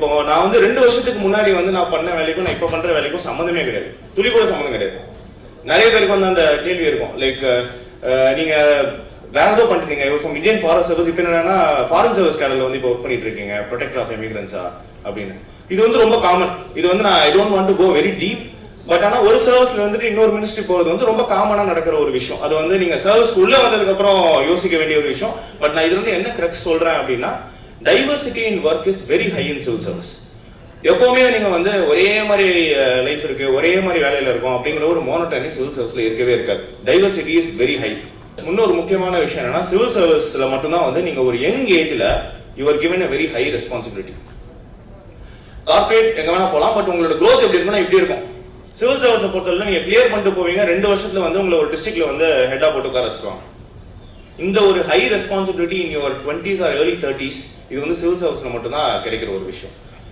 இப்போ நான் வந்து 2 வருஷத்துக்கு முன்னாடி வந்து நான் பண்ண வேலைக்கும் நான் இப்போ பண்ற வேலைக்கும் சம்மந்தமே கிடையாது, துளி கூட சம்மந்தம் கிடையாது. நிறைய பேருக்கு வந்து அந்த கேள்வி இருக்கும், லைக் நீங்க வேற ஏதோ பண்ணிட்டீங்க ஃப்ரம் இந்தியன் ஃபாரஸ்ட் சர்வீஸ், இப்போ என்னன்னா ஃபாரின் சர்வீஸ் கேடர்ல வந்து இப்போ ஒர்க் பண்ணிட்டு இருக்கீங்க, ப்ரொடெக்டர் ஆஃப் எமிகிரன்ஸா அப்படின்னு. இது வந்து ரொம்ப காமன். இது வந்து நான் I don't want to go very deep, but ஆனால் ஒரு சர்வீஸ்ல வந்துட்டு இன்னொரு மினிஸ்ட்ரி போகிறது வந்து ரொம்ப காமனாக நடக்கிற ஒரு விஷயம். அது வந்து நீங்கள் சர்வீஸ்க்கு உள்ளே வந்ததுக்கப்புறம் யோசிக்க வேண்டிய ஒரு விஷயம். பட் நான் இது வந்து என்ன கரெக்ட் சொல்கிறேன் அப்படின்னா, diversity in work is very high in civil service. எப்போவுமே நீங்கள் வந்து ஒரே மாதிரி லைஃப் இருக்கு, ஒரே மாதிரி வேலையில் இருக்கும் அப்படிங்கிற ஒரு மோனோட்டனி சிவில் சர்வீஸில் இருக்கவே இருக்காது. Diversity is very high. இன்னொரு முக்கியமான விஷயம் என்னன்னா, சிவில் சர்வீஸில் மட்டும்தான் வந்து நீங்கள் ஒரு யங் ஏஜில் you are given a very high responsibility. Corporate எங்கே வேணா போகலாம், பட் உங்களோட க்ரோத் எப்படி இருக்குன்னா இப்படி இருக்கும். சிவில் சர்வீஸை பொறுத்தவரை நீங்கள் கிளியர் பண்ணிட்டு போவீங்க, 2 வருஷத்துல வந்து உங்களை ஒரு டிஸ்ட்ரிக்ட்ல வந்து ஹெட்டா போட்டு உட்கார வச்சிருவாங்க. இந்த ஒரு high responsibility in your 20s or early 30s, இது வந்து சிவில் சர்வீஸ்ல மட்டும்தான் கிடைக்கிற ஒரு விஷயம்.